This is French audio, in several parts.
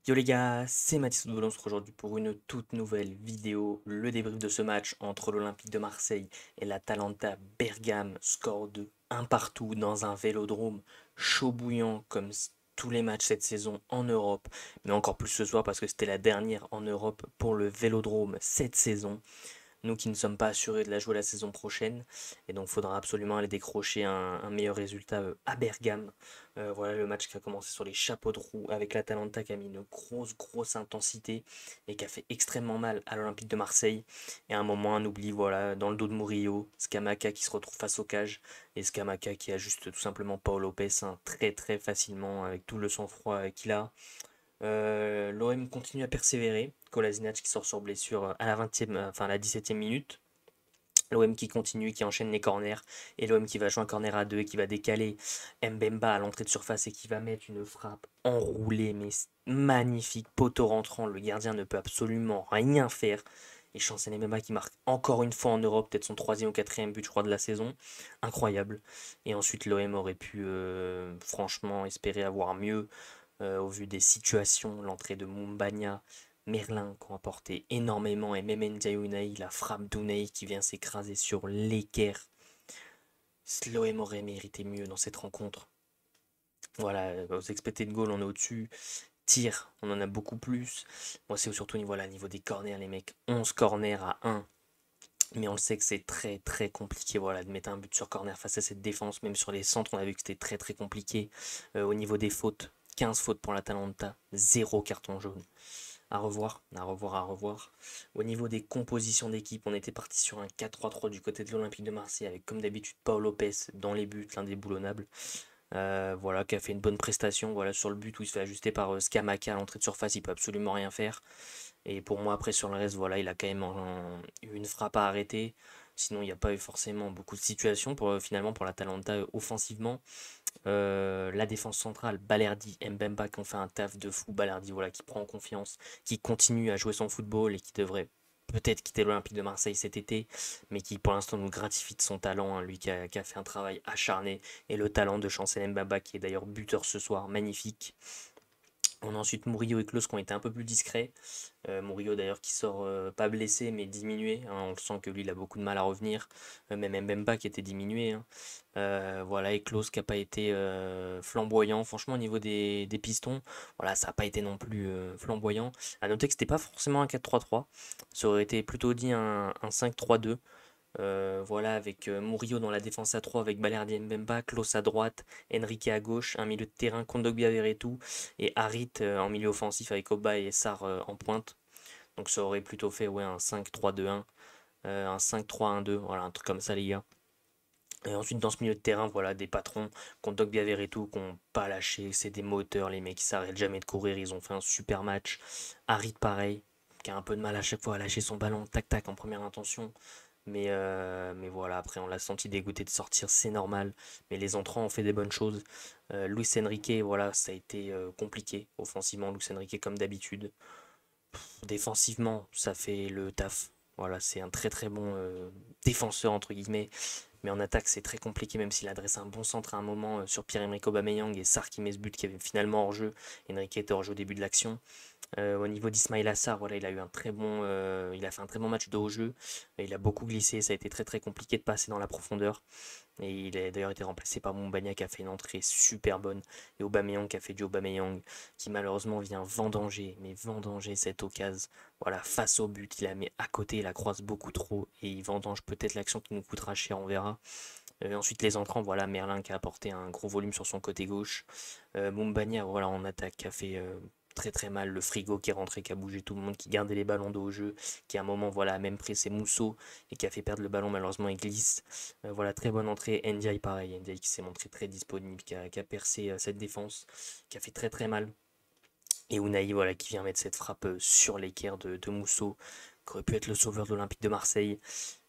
Yo les gars, c'est Mathis de on se retrouve aujourd'hui pour une toute nouvelle vidéo, le débrief de ce match entre l'Olympique de Marseille et l'Atalanta Bergame, score de un partout dans un vélodrome chaud bouillant comme tous les matchs cette saison en Europe, mais encore plus ce soir parce que c'était la dernière en Europe pour le vélodrome cette saison. Nous qui ne sommes pas assurés de la jouer la saison prochaine. Et donc il faudra absolument aller décrocher un meilleur résultat à Bergame. Voilà le match qui a commencé sur les chapeaux de roue avec l'Atalanta qui a mis une grosse intensité et qui a fait extrêmement mal à l'Olympique de Marseille. Et à un moment, un oubli, voilà, dans le dos de Murillo, Scamacca qui se retrouve face au cage et Scamacca qui ajuste tout simplement Paul Lopez hein, très facilement avec tout le sang-froid qu'il a. L'OM continue à persévérer. Kolasinac qui sort sur blessure à la 20e, enfin à la 17e minute. L'OM qui continue, qui enchaîne les corners. Et l'OM qui va jouer un corner à deux et qui va décaler Mbemba à l'entrée de surface et qui va mettre une frappe enroulée, mais magnifique, poteau rentrant. Le gardien ne peut absolument rien faire. Et Chancel Mbemba qui marque encore une fois en Europe, peut-être son troisième ou quatrième but, je crois, de la saison. Incroyable. Et ensuite, l'OM aurait pu franchement espérer avoir mieux au vu des situations, l'entrée de Mumbagna, Merlin qui ont apporté énormément, et même Ndiaye, la frappe d'Unai qui vient s'écraser sur l'équerre. L'OM aurait mérité mieux dans cette rencontre. Voilà, aux expected goals, on est au-dessus. Tir, on en a beaucoup plus. Moi, c'est surtout niveau des corners, les mecs. 11 corners à 1. Mais on le sait que c'est très compliqué voilà, de mettre un but sur corner face à cette défense. Même sur les centres, on a vu que c'était très compliqué. Au niveau des fautes, 15 fautes pour l'Atalanta, 0 carton jaune. À revoir, à revoir, à revoir. Au niveau des compositions d'équipe, on était parti sur un 4-3-3 du côté de l'Olympique de Marseille avec comme d'habitude Paul Lopez dans les buts, l'indéboulonnable. Voilà, qui a fait une bonne prestation voilà, sur le but où il se fait ajuster par Scamacca à l'entrée de surface, il peut absolument rien faire. Et pour moi, après, sur le reste, voilà, il a quand même eu une frappe à arrêter. Sinon, il n'y a pas eu forcément beaucoup de situations pour, finalement pour l'Atalanta offensivement. La défense centrale, Balerdi, Mbemba qui ont fait un taf de fou. Balerdi, voilà, qui prend confiance, qui continue à jouer son football et qui devrait peut-être quitter l'Olympique de Marseille cet été, mais qui pour l'instant nous gratifie de son talent, hein, lui qui a fait un travail acharné, et le talent de Chancel Mbemba qui est d'ailleurs buteur ce soir, magnifique. On a ensuite Murillo et Klose qui ont été un peu plus discrets. Murillo d'ailleurs qui sort pas blessé mais diminué, hein. On le sent que lui il a beaucoup de mal à revenir. Même Mbemba qui était diminué, hein. Voilà, et Klose qui n'a pas été flamboyant. Franchement au niveau des pistons, voilà, ça n'a pas été non plus flamboyant. À noter que c'était pas forcément un 4-3-3. Ça aurait été plutôt dit un 5-3-2. Voilà, avec Murillo dans la défense à 3 avec Balerdi et Mbemba, Klose à droite, Enrique à gauche, un milieu de terrain, Kondogbia Veretout et Harit en milieu offensif avec Oba et Sarr en pointe. Donc ça aurait plutôt fait ouais, un 5-3-2-1, un 5-3-1-2, voilà, un truc comme ça les gars. Et ensuite dans ce milieu de terrain, voilà, des patrons, Kondogbia Veretout qui n'ont pas lâché, c'est des moteurs, les mecs, ils s'arrêtent jamais de courir, ils ont fait un super match. Harit pareil, qui a un peu de mal à chaque fois à lâcher son ballon, tac tac en première intention. Mais voilà, après on l'a senti dégoûté de sortir, c'est normal. Mais les entrants ont fait des bonnes choses. Luis Enrique, voilà, ça a été compliqué. Offensivement, Luis Enrique comme d'habitude. Défensivement, ça fait le taf. Voilà, c'est un très bon défenseur entre guillemets. Mais en attaque, c'est très compliqué, même s'il adresse un bon centre à un moment sur Pierre-Emerick Aubameyang et Sarr qui met ce but qui avait finalement hors jeu. Enrique était hors jeu au début de l'action. Au niveau d'Ismail Assar, voilà, il a eu il a fait un très bon match de haut jeu. Il a beaucoup glissé, ça a été très compliqué de passer dans la profondeur. Et il a d'ailleurs été remplacé par Mumbagna qui a fait une entrée super bonne. Et Aubameyang qui a fait du Aubameyang, qui malheureusement vient vendanger cette occasion. Voilà, face au but, il la met à côté, il la croise beaucoup trop. Et il vendange peut-être l'action qui nous coûtera cher, on verra. Ensuite, les entrants, voilà, Merlin qui a apporté un gros volume sur son côté gauche. Mumbagna, voilà, en attaque, qui a fait très mal. Le frigo qui est rentré, qui a bougé tout le monde, qui gardait les ballons de haut jeu, qui à un moment, voilà, a même pressé Mousso et qui a fait perdre le ballon, malheureusement, il glisse. Voilà, très bonne entrée. Ndiaye, pareil, Ndiaye qui s'est montré très disponible, qui a percé cette défense, qui a fait très mal. Et Unai, voilà, qui vient mettre cette frappe sur l'équerre de Mousso, qui aurait pu être le sauveur de l'Olympique de Marseille.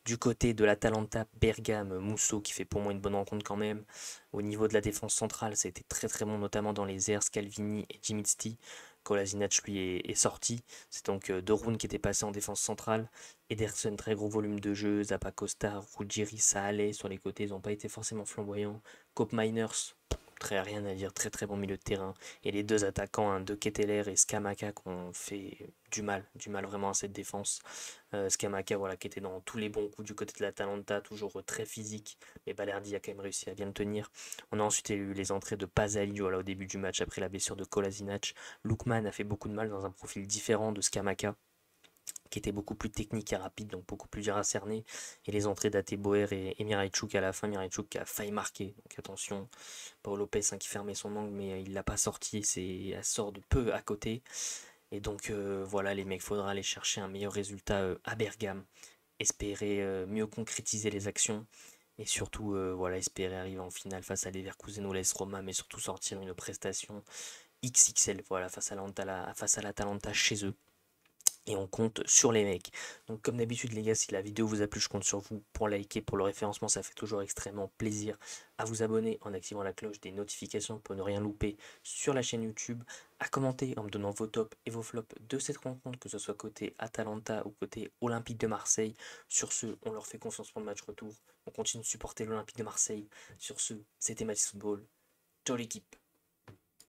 Du côté de l'Atalanta Bergame, Mousso qui fait pour moi une bonne rencontre quand même. Au niveau de la défense centrale, ça a été très bon, notamment dans les airs, Scalvini et Djimicki. Kolasinac lui est sorti. C'est donc Dorun qui était passé en défense centrale. Ederson, très gros volume de jeu. Zappacosta, Ruggieri, ça allait sur les côtés, ils n'ont pas été forcément flamboyants. Koop Miners, rien à dire, très très bon milieu de terrain. Et les deux attaquants, De Ketelaere et Scamacca, qui ont fait du mal vraiment à cette défense. Scamacca, voilà, qui était dans tous les bons coups du côté de l'Atalanta, toujours très physique, mais Balerdi a quand même réussi à bien le tenir. On a ensuite eu les entrées de Pasali, voilà, au début du match après la blessure de Kolasinac. Lookman a fait beaucoup de mal dans un profil différent de Scamacca, qui était beaucoup plus technique et rapide, donc beaucoup plus dur à cerner. Et les entrées d'Ateboer et Miraichouk à la fin, Miraichouk qui a failli marquer, donc attention, Paul Lopez qui fermait son angle, mais il l'a pas sorti, elle sort de peu à côté. Et donc voilà, les mecs, faudra aller chercher un meilleur résultat à Bergame, espérer mieux concrétiser les actions. Et surtout, voilà, espérer arriver en finale face à Leverkusen ou l'AS Roma, mais surtout sortir une prestation XXL, voilà, face à l'Atalanta chez eux. Et on compte sur les mecs. Donc comme d'habitude les gars, si la vidéo vous a plu, je compte sur vous pour liker, pour le référencement, ça fait toujours extrêmement plaisir. À vous abonner en activant la cloche des notifications pour ne rien louper sur la chaîne YouTube, à commenter en me donnant vos tops et vos flops de cette rencontre, que ce soit côté Atalanta ou côté Olympique de Marseille. Sur ce, on leur fait confiance pour le match retour. On continue de supporter l'Olympique de Marseille. Sur ce, c'était Match Football. Ciao l'équipe.